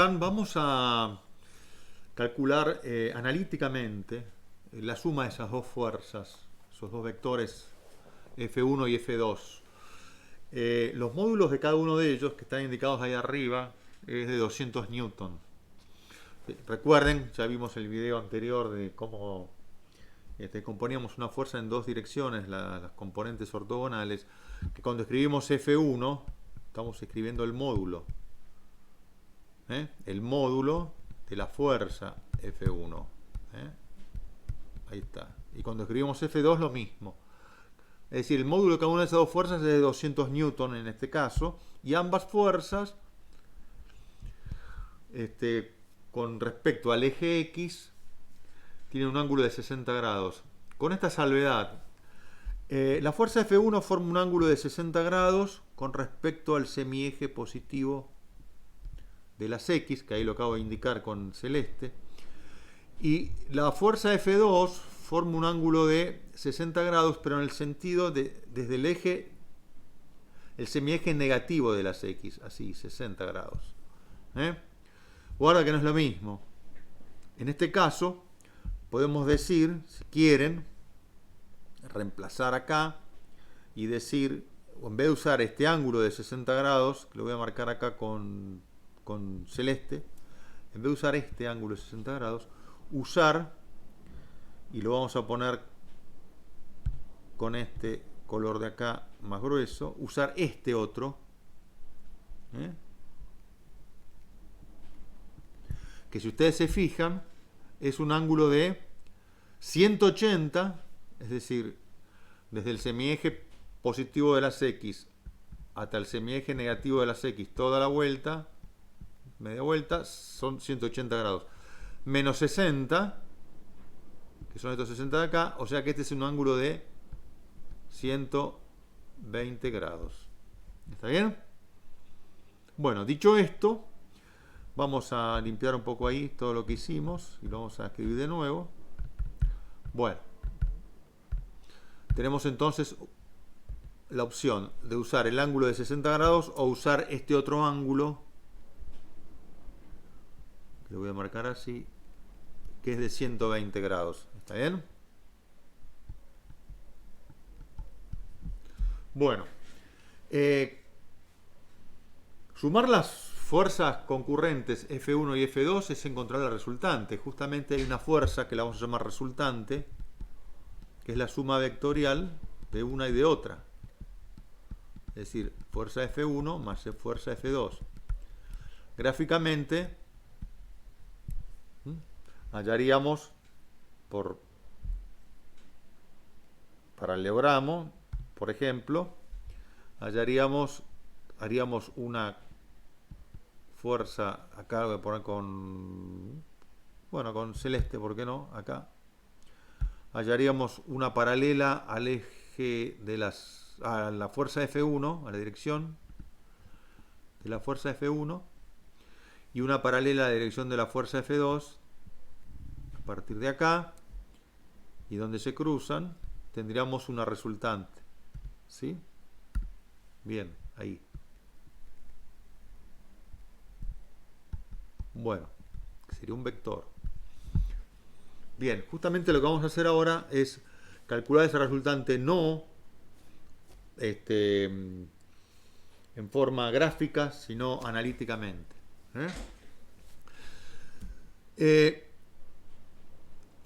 Vamos a calcular analíticamente la suma de esas dos fuerzas, esos dos vectores F1 y F2. Los módulos de cada uno de ellos, que están indicados ahí arriba, es de 200 newton. Recuerden, ya vimos el video anterior de cómo componíamos una fuerza en dos direcciones, las componentes ortogonales, que cuando escribimos F1, estamos escribiendo el módulo. El módulo de la fuerza F1. Ahí está. Y cuando escribimos F2 lo mismo. Es decir, el módulo de cada una de esas dos fuerzas es de 200 newton en este caso. Y ambas fuerzas, con respecto al eje X, tienen un ángulo de 60 grados. Con esta salvedad, la fuerza F1 forma un ángulo de 60 grados con respecto al semieje positivo de las X, que ahí lo acabo de indicar con celeste, y la fuerza F2 forma un ángulo de 60 grados, pero en el sentido de desde el eje, el semieje negativo de las X, así, 60 grados. Guarda que no es lo mismo. En este caso, podemos decir, si quieren, reemplazar acá y decir, en vez de usar este ángulo de 60 grados, que lo voy a marcar acá con celeste, en vez de usar este ángulo de 60 grados, usar, y lo vamos a poner con este color de acá más grueso, usar este otro, que si ustedes se fijan, es un ángulo de 180, es decir, desde el semieje positivo de las X hasta el semieje negativo de las X, toda la vuelta, media vuelta, son 180 grados. Menos 60, que son estos 60 de acá, o sea que este es un ángulo de 120 grados. ¿Está bien? Bueno, dicho esto, vamos a limpiar un poco ahí todo lo que hicimos y lo vamos a escribir de nuevo. Bueno, tenemos entonces la opción de usar el ángulo de 60 grados o usar este otro ángulo, le voy a marcar así, que es de 120 grados. ¿Está bien? Bueno, sumar las fuerzas concurrentes F1 y F2 es encontrar la resultante. Justamente hay una fuerza que la vamos a llamar resultante, que es la suma vectorial de una y de otra. Es decir, fuerza F1 más fuerza F2. Gráficamente, hallaríamos por paralelogramo, por ejemplo, haríamos una fuerza, acá lo voy a poner con celeste, ¿por qué no? Acá hallaríamos una paralela al eje de a la fuerza F1, a la dirección de la fuerza F1, y una paralela a la dirección de la fuerza F2. A partir de acá, y donde se cruzan, tendríamos una resultante. ¿Sí? Bien, ahí. Bueno, sería un vector. Bien, justamente lo que vamos a hacer ahora es calcular esa resultante no en forma gráfica, sino analíticamente.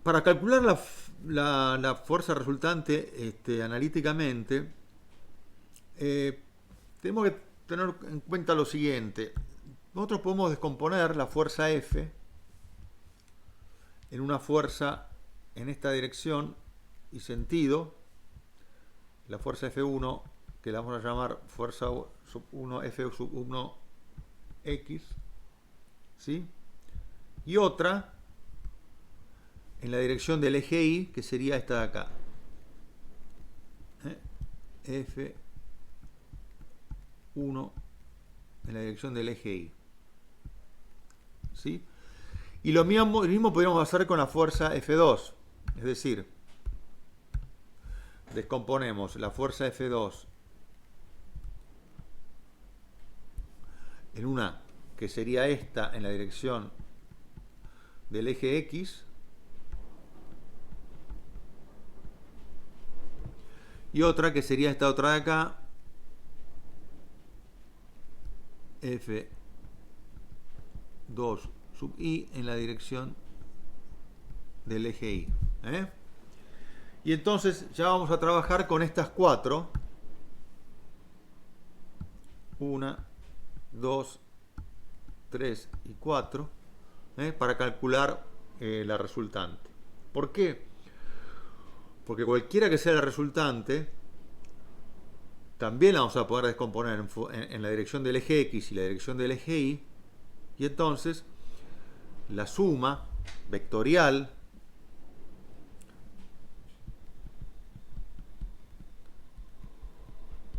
Para calcular la fuerza resultante analíticamente, tenemos que tener en cuenta lo siguiente. Nosotros podemos descomponer la fuerza F en una fuerza en esta dirección y sentido, la fuerza F1, que la vamos a llamar fuerza sub 1 F sub 1 X, ¿sí? Y otra en la dirección del eje Y, que sería esta de acá, F1 en la dirección del eje Y, ¿sí? Y lo mismo podríamos hacer con la fuerza F2, es decir, descomponemos la fuerza F2 en una que sería esta en la dirección del eje X, y otra que sería esta otra de acá, F2 sub I en la dirección del eje Y. Y entonces ya vamos a trabajar con estas cuatro. 1, 2, 3 y 4 para calcular la resultante. ¿Por qué? Porque cualquiera que sea la resultante, también la vamos a poder descomponer en la dirección del eje X y la dirección del eje Y, y entonces la suma vectorial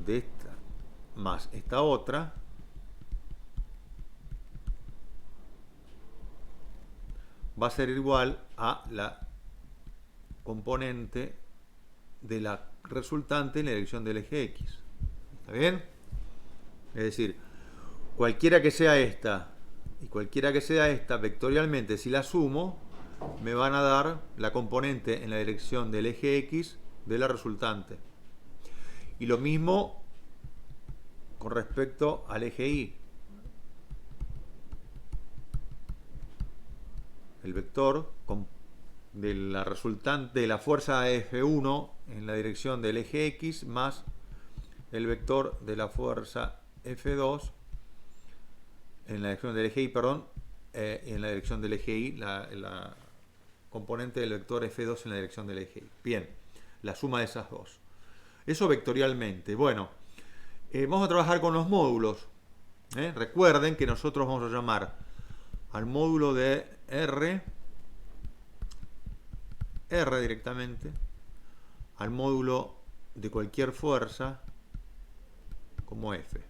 de esta más esta otra va a ser igual a la componente de la resultante en la dirección del eje X. ¿Está bien? Es decir, cualquiera que sea esta y cualquiera que sea esta, vectorialmente, si la sumo, me van a dar la componente en la dirección del eje X de la resultante. Y lo mismo con respecto al eje Y. El vector de la resultante de la fuerza F1 en la dirección del eje X más el vector de la fuerza F2 en la dirección del eje Y, perdón, en la dirección del eje Y, la componente del vector F2 en la dirección del eje Y. Bien, la suma de esas dos. Eso vectorialmente. Bueno, vamos a trabajar con los módulos. Recuerden que nosotros vamos a llamar al módulo de R directamente, al módulo de cualquier fuerza como F.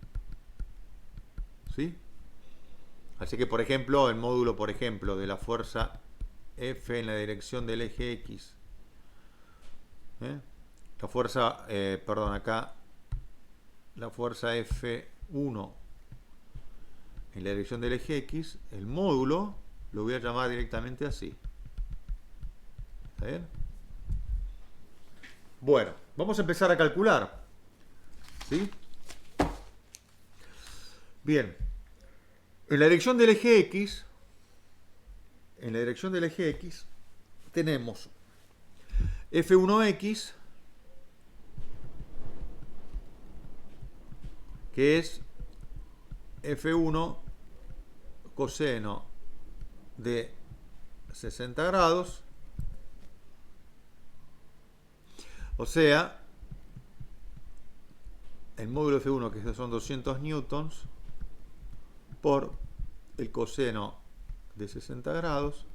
¿Sí? Así que, por ejemplo, el módulo, por ejemplo, de la fuerza F en la dirección del eje X. La fuerza, perdón, acá, la fuerza F1 en la dirección del eje X, el módulo lo voy a llamar directamente así. ¿Está bien? Bueno, vamos a empezar a calcular. ¿Sí? Bien. En la dirección del eje X, tenemos F1X, que es F1 coseno de 60 grados, o sea, el módulo F1, que son 200 newtons, por el coseno de 60 grados,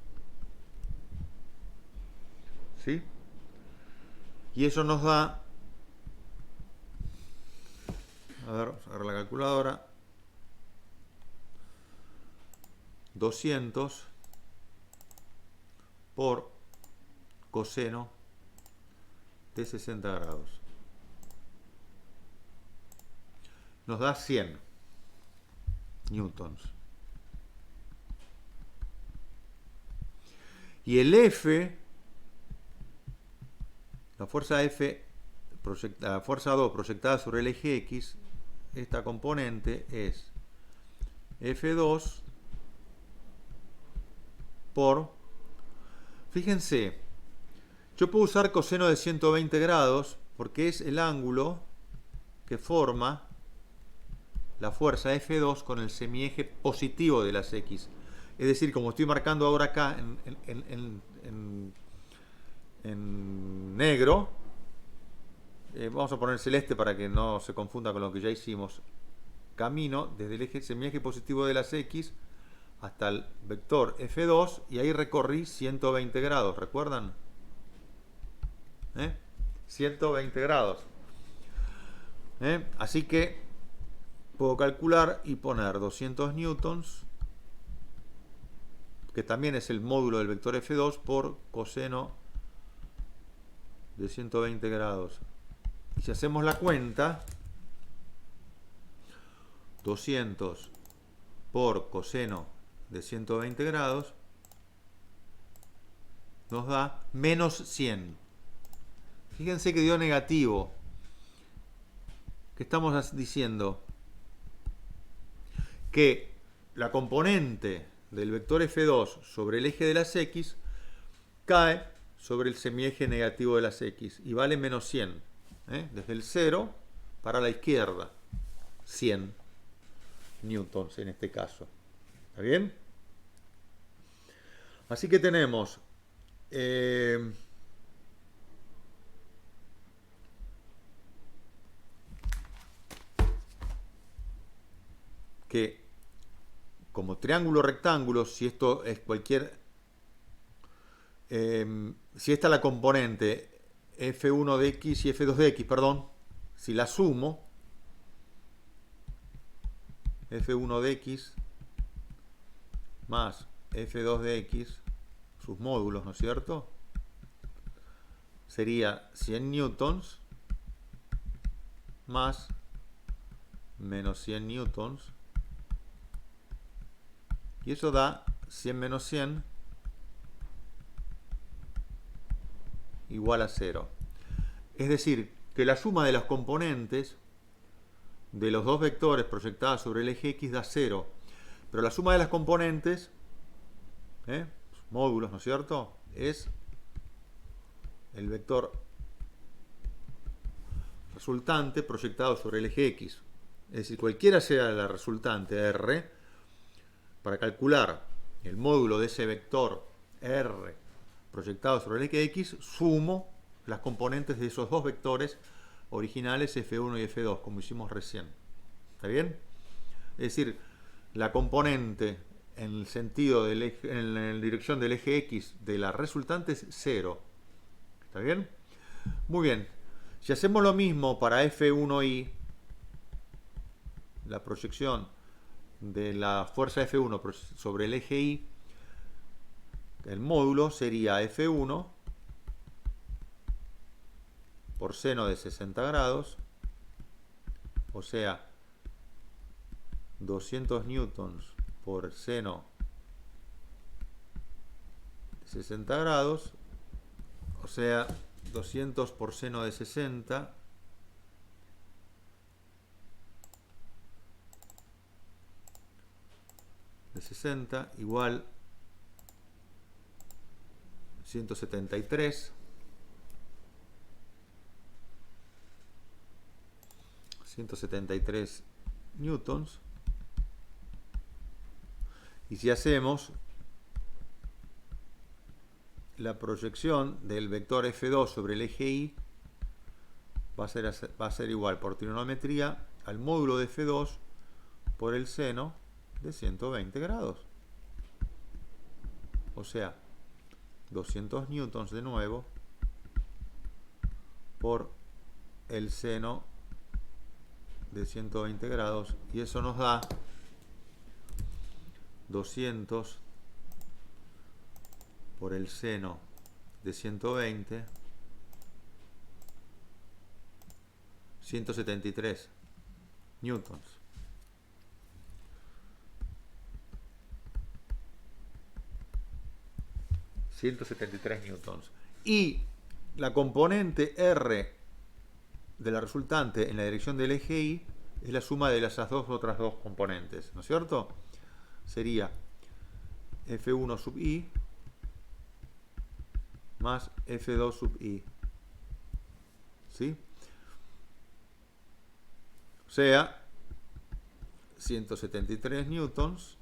¿sí? Y eso nos da, a ver, vamos a agarrar la calculadora, 200 por coseno de 60 grados. Nos da 100 newtons. Y el F, la fuerza F, la fuerza 2 proyectada sobre el eje X, esta componente es F2 por, fíjense, yo puedo usar coseno de 120 grados porque es el ángulo que forma la fuerza F2 con el semieje positivo de las X. Es decir, como estoy marcando ahora acá en negro, vamos a poner celeste para que no se confunda con lo que ya hicimos. Camino desde el eje semieje positivo de las X hasta el vector F2 y ahí recorrí 120 grados, ¿recuerdan? 120 grados. Así que puedo calcular y poner 200 newtons, que también es el módulo del vector F2, por coseno de 120 grados. Y si hacemos la cuenta, 200 por coseno de 120 grados nos da menos 100. Fíjense que dio negativo. ¿Qué estamos diciendo? Que la componente del vector F2 sobre el eje de las X cae sobre el semieje negativo de las X y vale menos 100. Desde el 0 para la izquierda. 100 newtons en este caso. ¿Está bien? Así que tenemos que como triángulo rectángulo, si esto es cualquier, si esta es la componente F1 de X y F2 de X, perdón, si la sumo, F1 de X más F2 de X, sus módulos, ¿no es cierto? Sería 100 newtons más menos 100 newtons. Y eso da 100 menos 100 igual a 0. Es decir, que la suma de las componentes de los dos vectores proyectados sobre el eje X da 0. Pero la suma de las componentes, módulos, ¿no es cierto?, es el vector resultante proyectado sobre el eje X. Es decir, cualquiera sea la resultante R, para calcular el módulo de ese vector R proyectado sobre el eje X, sumo las componentes de esos dos vectores originales F1 y F2, como hicimos recién. ¿Está bien? Es decir, la componente en el sentido del eje, en la dirección del eje X de la resultante es 0. ¿Está bien? Muy bien. Si hacemos lo mismo para F1y, la proyección de la fuerza F1 sobre el eje Y, el módulo sería F1 por seno de 60 grados, o sea, 200 newtons por seno de 60 grados, o sea, 200 por seno de 60, de 60 igual 173 newtons. Y si hacemos la proyección del vector F2 sobre el eje Y, va a ser igual por trigonometría al módulo de F2 por el seno de 120 grados. O sea, 200 newtons de nuevo por el seno de 120 grados. Y eso nos da 200 por el seno de 120, 173 newtons. Y la componente R de la resultante en la dirección del eje Y es la suma de las otras dos componentes, ¿no es cierto? Sería F1 sub I más F2 sub I. ¿Sí? O sea, 173 newtons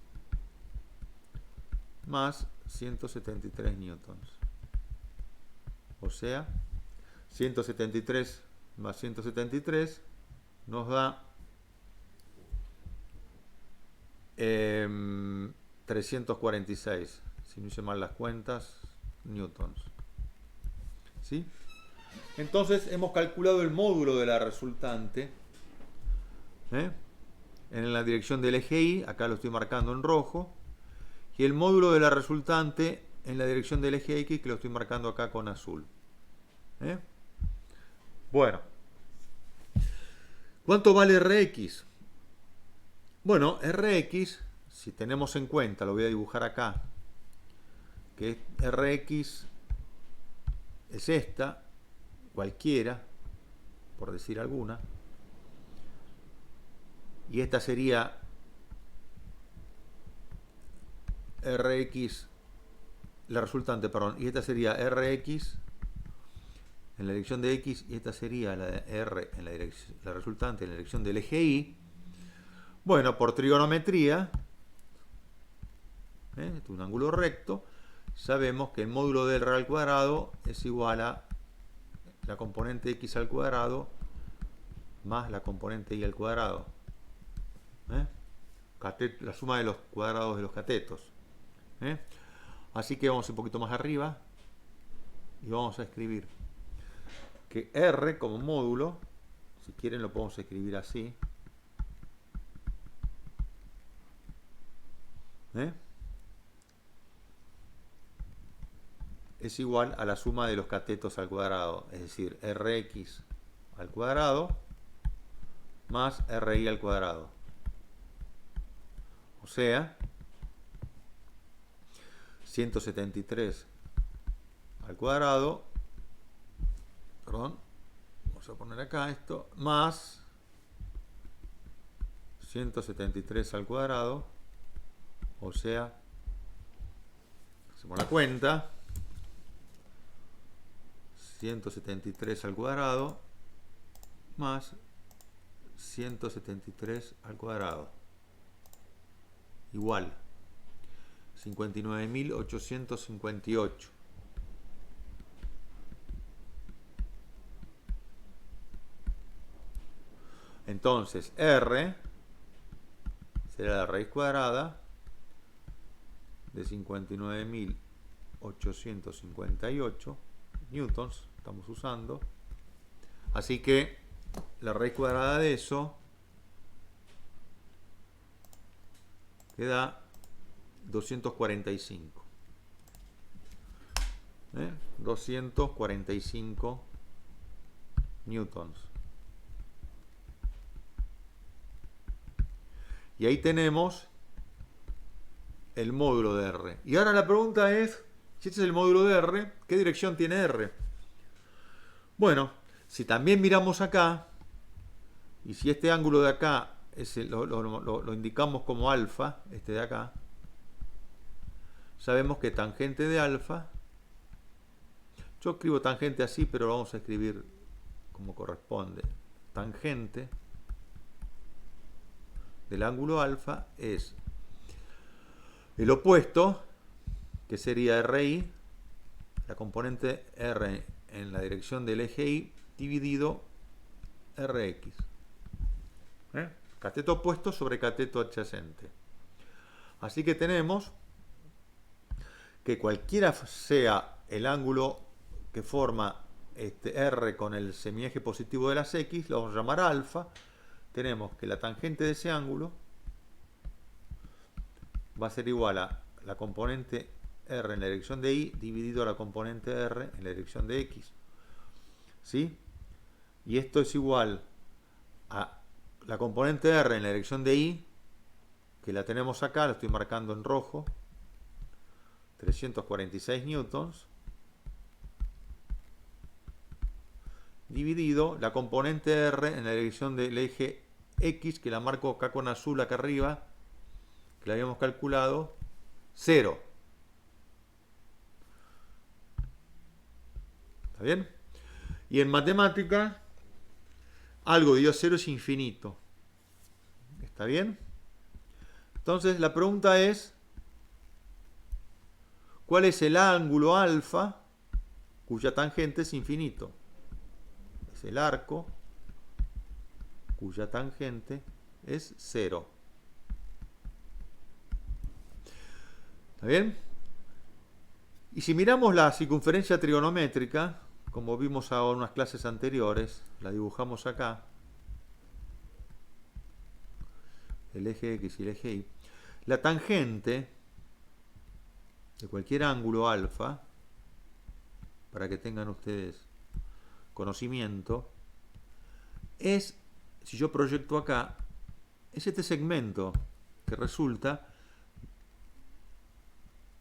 más 173 newtons. O sea, 173 más 173 nos da 346, si no hice mal las cuentas, newtons. ¿Sí? Entonces hemos calculado el módulo de la resultante en la dirección del eje Y, acá lo estoy marcando en rojo, y el módulo de la resultante en la dirección del eje X, que lo estoy marcando acá con azul. Bueno, ¿cuánto vale Rx? Bueno, Rx si tenemos en cuenta, lo voy a dibujar acá, que Rx es esta, cualquiera, por decir alguna, y esta sería Rx, la resultante, perdón, y esta sería Rx en la dirección de X, y esta sería la de R en la resultante en la dirección del eje Y. Bueno, por trigonometría, este es un ángulo recto, sabemos que el módulo del R al cuadrado es igual a la componente X al cuadrado más la componente Y al cuadrado. La suma de los cuadrados de los catetos. Así que vamos un poquito más arriba y vamos a escribir que R como módulo, si quieren lo podemos escribir así, es igual a la suma de los catetos al cuadrado, es decir, Rx al cuadrado más Ri al cuadrado. O sea, 173 al cuadrado, perdón, vamos a poner acá esto, más 173 al cuadrado, o sea, hacemos la cuenta, 173 al cuadrado más 173 al cuadrado igual 59.858. Entonces R será la raíz cuadrada de 59.858 newtons, estamos usando. Así que la raíz cuadrada de eso queda 245. 245 newtons. Y ahí tenemos el módulo de R. Y ahora la pregunta es, si este es el módulo de R, ¿qué dirección tiene R? Bueno, si también miramos acá, y si este ángulo de acá lo indicamos como alfa, este de acá, sabemos que tangente de alfa, yo escribo tangente así, pero lo vamos a escribir como corresponde. Tangente del ángulo alfa es el opuesto, que sería RI, la componente R en la dirección del eje Y, dividido Rx. Cateto opuesto sobre cateto adyacente. Así que tenemos que cualquiera sea el ángulo que forma R con el semieje positivo de las X, lo vamos a llamar alfa. Tenemos que la tangente de ese ángulo va a ser igual a la componente R en la dirección de Y dividido a la componente R en la dirección de X. ¿Sí? Y esto es igual a la componente R en la dirección de Y, que la tenemos acá, lo estoy marcando en rojo, 346 newtons, dividido la componente R en la dirección del eje X, que la marco acá con azul acá arriba, que la habíamos calculado, 0. ¿Está bien? Y en matemática, algo dio 0 es infinito. ¿Está bien? Entonces la pregunta es, ¿cuál es el ángulo alfa cuya tangente es infinito? Es el arco cuya tangente es 0. ¿Está bien? Y si miramos la circunferencia trigonométrica, como vimos en unas clases anteriores, la dibujamos acá, el eje X y el eje Y, la tangente de cualquier ángulo alfa, para que tengan ustedes conocimiento, es, si yo proyecto acá, es este segmento que resulta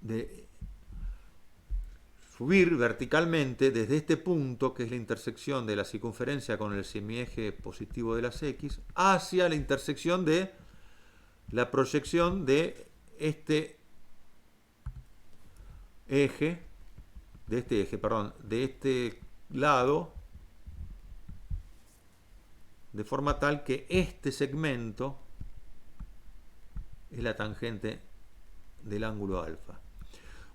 de subir verticalmente desde este punto, que es la intersección de la circunferencia con el semieje positivo de las X, hacia la intersección de la proyección de este eje, de este lado, de forma tal que este segmento es la tangente del ángulo alfa.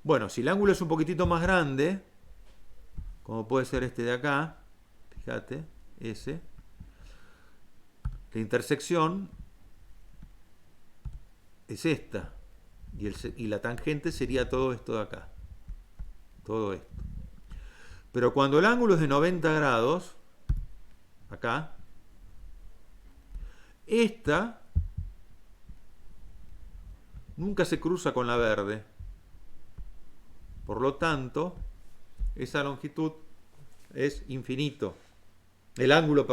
Bueno, si el ángulo es un poquitito más grande, como puede ser este de acá, fíjate, ese, la intersección es esta, y la tangente sería todo esto de acá, todo esto. Pero cuando el ángulo es de 90 grados, acá, esta nunca se cruza con la verde. Por lo tanto, esa longitud es infinito. El ángulo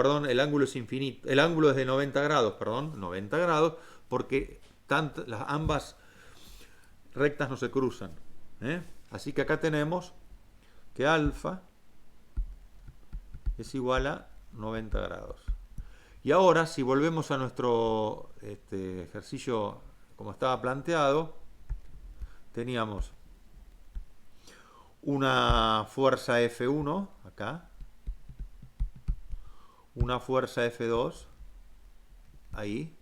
es infinito. El ángulo es de 90 grados, 90 grados, porque ambas rectas no se cruzan. Así que acá tenemos que alfa es igual a 90 grados. Y ahora, si volvemos a nuestro ejercicio como estaba planteado, teníamos una fuerza F1 acá, una fuerza F2 ahí,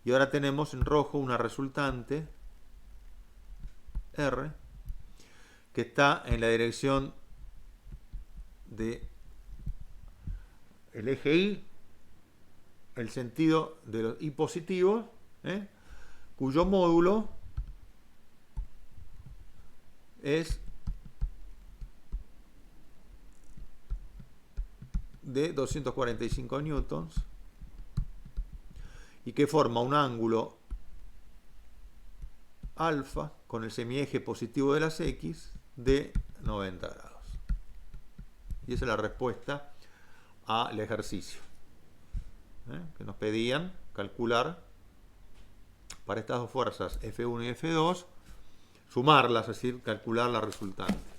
y ahora tenemos en rojo una resultante R que está en la dirección de el eje Y, el sentido de los Y positivos, cuyo módulo es de 245 newtons y que forma un ángulo alfa con el semieje positivo de las X de 90 grados. Y esa es la respuesta al ejercicio que nos pedían calcular para estas dos fuerzas F1 y F2, sumarlas, es decir, calcular la resultante.